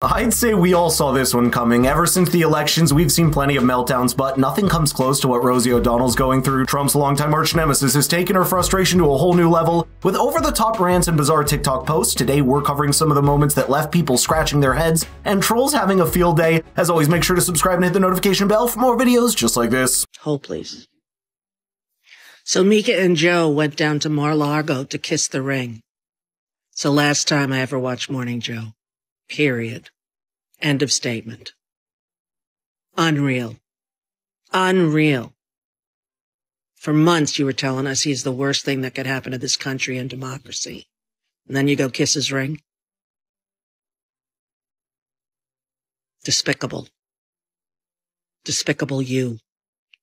I'd say we all saw this one coming. Ever since the elections, we've seen plenty of meltdowns, but nothing comes close to what Rosie O'Donnell's going through. Trump's longtime arch nemesis has taken her frustration to a whole new level. With over-the-top rants and bizarre TikTok posts, today we're covering some of the moments that left people scratching their heads and trolls having a field day. As always, make sure to subscribe and hit the notification bell for more videos just like this. Hold, please. So Mika and Joe went down to Mar-a-Lago to kiss the ring. It's the last time I ever watched Morning Joe. Period. End of statement. Unreal. Unreal. For months you were telling us he's the worst thing that could happen to this country and democracy. And then you go kiss his ring? Despicable. Despicable you.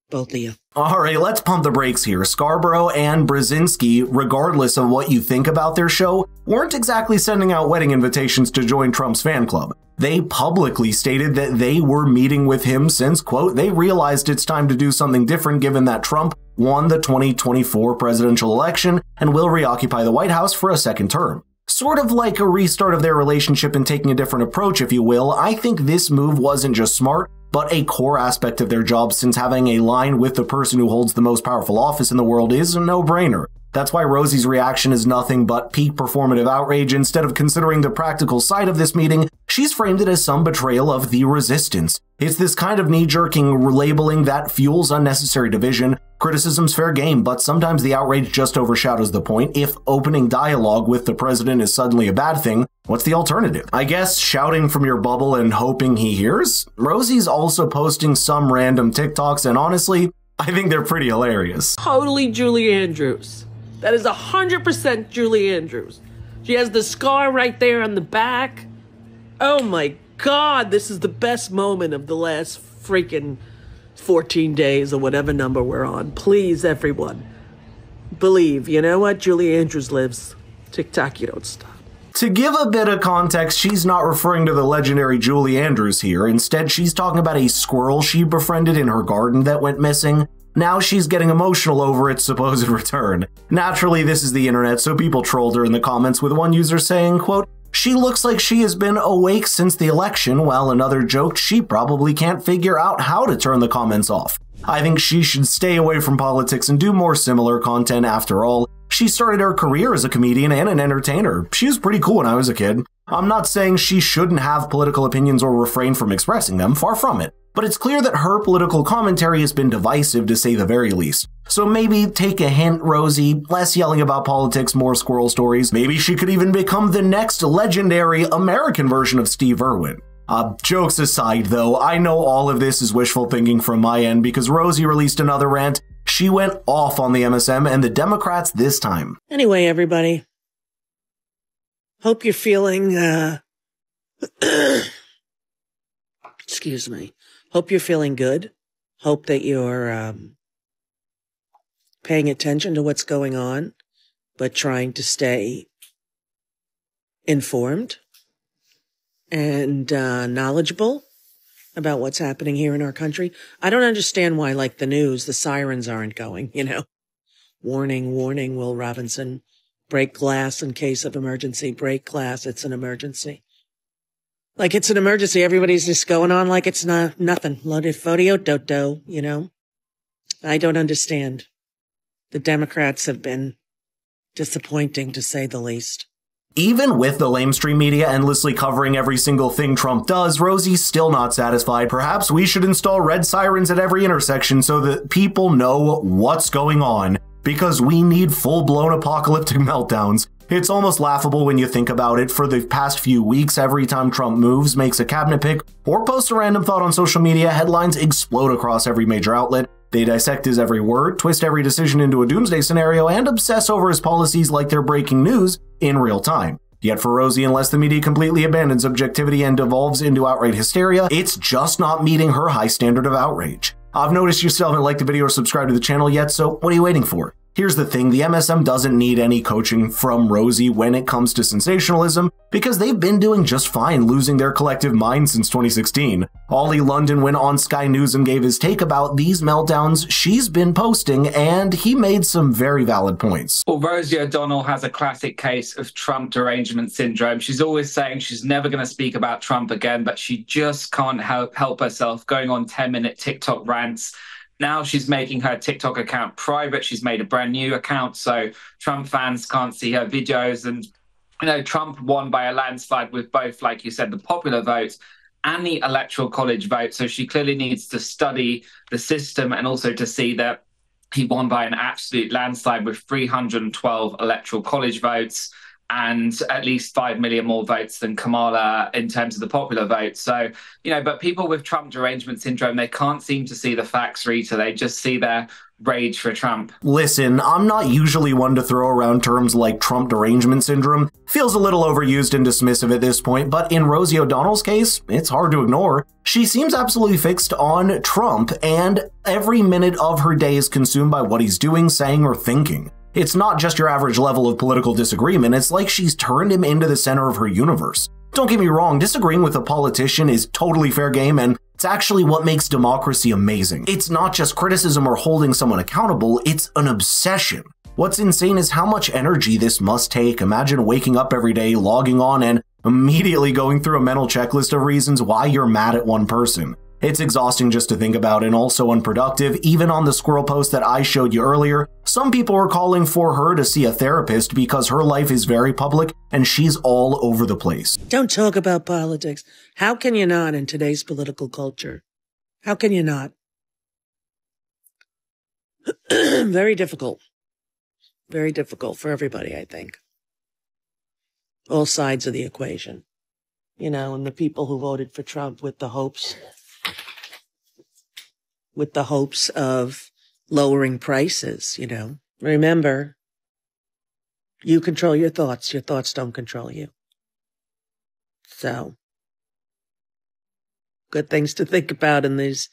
Both of you. All right, let's pump the brakes here. Scarborough and Brzezinski, regardless of what you think about their show, weren't exactly sending out wedding invitations to join Trump's fan club. They publicly stated that they were meeting with him since, quote, they realized it's time to do something different given that Trump won the 2024 presidential election and will reoccupy the White House for a second term. Sort of like a restart of their relationship and taking a different approach, if you will. I think this move wasn't just smart, but a core aspect of their job, since having a line with the person who holds the most powerful office in the world is a no-brainer. That's why Rosie's reaction is nothing but peak performative outrage. Instead of considering the practical side of this meeting, she's framed it as some betrayal of the resistance. It's this kind of knee-jerking labeling that fuels unnecessary division. Criticism's fair game, but sometimes the outrage just overshadows the point. If opening dialogue with the president is suddenly a bad thing, what's the alternative? I guess shouting from your bubble and hoping he hears? Rosie's also posting some random TikToks, and honestly, I think they're pretty hilarious. Totally Julie Andrews. That is 100% Julie Andrews. She has the scar right there on the back. Oh my God, this is the best moment of the last freaking 14 days or whatever number we're on. Please, everyone, believe. You know what? Julie Andrews lives. TikTok, you don't stop. To give a bit of context, she's not referring to the legendary Julie Andrews here. Instead, she's talking about a squirrel she befriended in her garden that went missing. Now she's getting emotional over its supposed return. Naturally, this is the internet, so people trolled her in the comments, with one user saying, quote, she looks like she has been awake since the election, while another joked she probably can't figure out how to turn the comments off. I think she should stay away from politics and do more similar content. After all, she started her career as a comedian and an entertainer. She was pretty cool when I was a kid. I'm not saying she shouldn't have political opinions or refrain from expressing them, far from it. But it's clear that her political commentary has been divisive, to say the very least. So maybe take a hint, Rosie. Less yelling about politics, more squirrel stories. Maybe she could even become the next legendary American version of Steve Irwin. Jokes aside, though, I know all of this is wishful thinking from my end, because Rosie released another rant. She went off on the MSM and the Democrats this time. Anyway, everybody. Hope you're feeling, excuse me. Hope you're feeling good. Hope that you're paying attention to what's going on, but trying to stay informed and knowledgeable about what's happening here in our country. I don't understand why, like the news, the sirens aren't going, you know. Warning, warning, Will Robinson. Break glass in case of emergency. Break glass, it's an emergency. Like it's an emergency. Everybody's just going on like it's nothing. Fodio dodo, you know? I don't understand. The Democrats have been disappointing, to say the least. Even with the lamestream media endlessly covering every single thing Trump does, Rosie's still not satisfied. Perhaps we should install red sirens at every intersection so that people know what's going on, because we need full-blown apocalyptic meltdowns. It's almost laughable when you think about it. For the past few weeks, every time Trump moves, makes a cabinet pick, or posts a random thought on social media, headlines explode across every major outlet. They dissect his every word, twist every decision into a doomsday scenario, and obsess over his policies like they're breaking news in real time. Yet for Rosie, unless the media completely abandons objectivity and devolves into outright hysteria, it's just not meeting her high standard of outrage. I've noticed you still haven't liked the video or subscribed to the channel yet, so what are you waiting for? Here's the thing, the MSM doesn't need any coaching from Rosie when it comes to sensationalism because they've been doing just fine losing their collective mind since 2016. Ollie London went on Sky News and gave his take about these meltdowns she's been posting, and he made some very valid points. Well, Rosie O'Donnell has a classic case of Trump derangement syndrome. She's always saying she's never going to speak about Trump again, but she just can't help herself going on 10-minute TikTok rants. Now she's making her TikTok account private. She's made a brand new account so Trump fans can't see her videos. And, you know, Trump won by a landslide with both, like you said, the popular vote and the electoral college vote. So she clearly needs to study the system and also to see that he won by an absolute landslide with 312 electoral college votes and at least 5 million more votes than Kamala in terms of the popular vote. So, you know, but people with Trump derangement syndrome, they can't seem to see the facts, Rita. They just see their rage for Trump. Listen, I'm not usually one to throw around terms like Trump derangement syndrome. Feels a little overused and dismissive at this point, but in Rosie O'Donnell's case, it's hard to ignore. She seems absolutely fixed on Trump, and every minute of her day is consumed by what he's doing, saying, or thinking. It's not just your average level of political disagreement, it's like she's turned him into the center of her universe. Don't get me wrong, disagreeing with a politician is totally fair game, and it's actually what makes democracy amazing. It's not just criticism or holding someone accountable, it's an obsession. What's insane is how much energy this must take. Imagine waking up every day, logging on, and immediately going through a mental checklist of reasons why you're mad at one person. It's exhausting just to think about and also unproductive. Even on the squirrel post that I showed you earlier, some people were calling for her to see a therapist because her life is very public and she's all over the place. Don't talk about politics. How can you not in today's political culture? How can you not? Very difficult. Very difficult for everybody, I think. All sides of the equation. You know, and the people who voted for Trump with the hopes of lowering prices, you know. Remember, you control your thoughts don't control you. So, good things to think about in these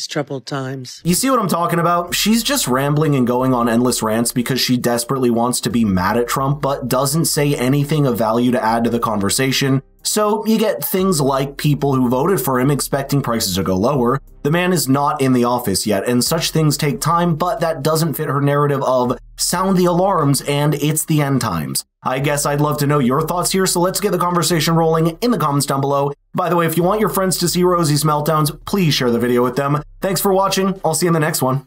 troubled times. You see what I'm talking about? She's just rambling and going on endless rants because she desperately wants to be mad at Trump, but doesn't say anything of value to add to the conversation. So you get things like people who voted for him expecting prices to go lower. The man is not in the office yet, and such things take time, but that doesn't fit her narrative of sound the alarms and it's the end times. I guess I'd love to know your thoughts here, so let's get the conversation rolling in the comments down below. By the way, if you want your friends to see Rosie's meltdowns, please share the video with them. Thanks for watching. I'll see you in the next one.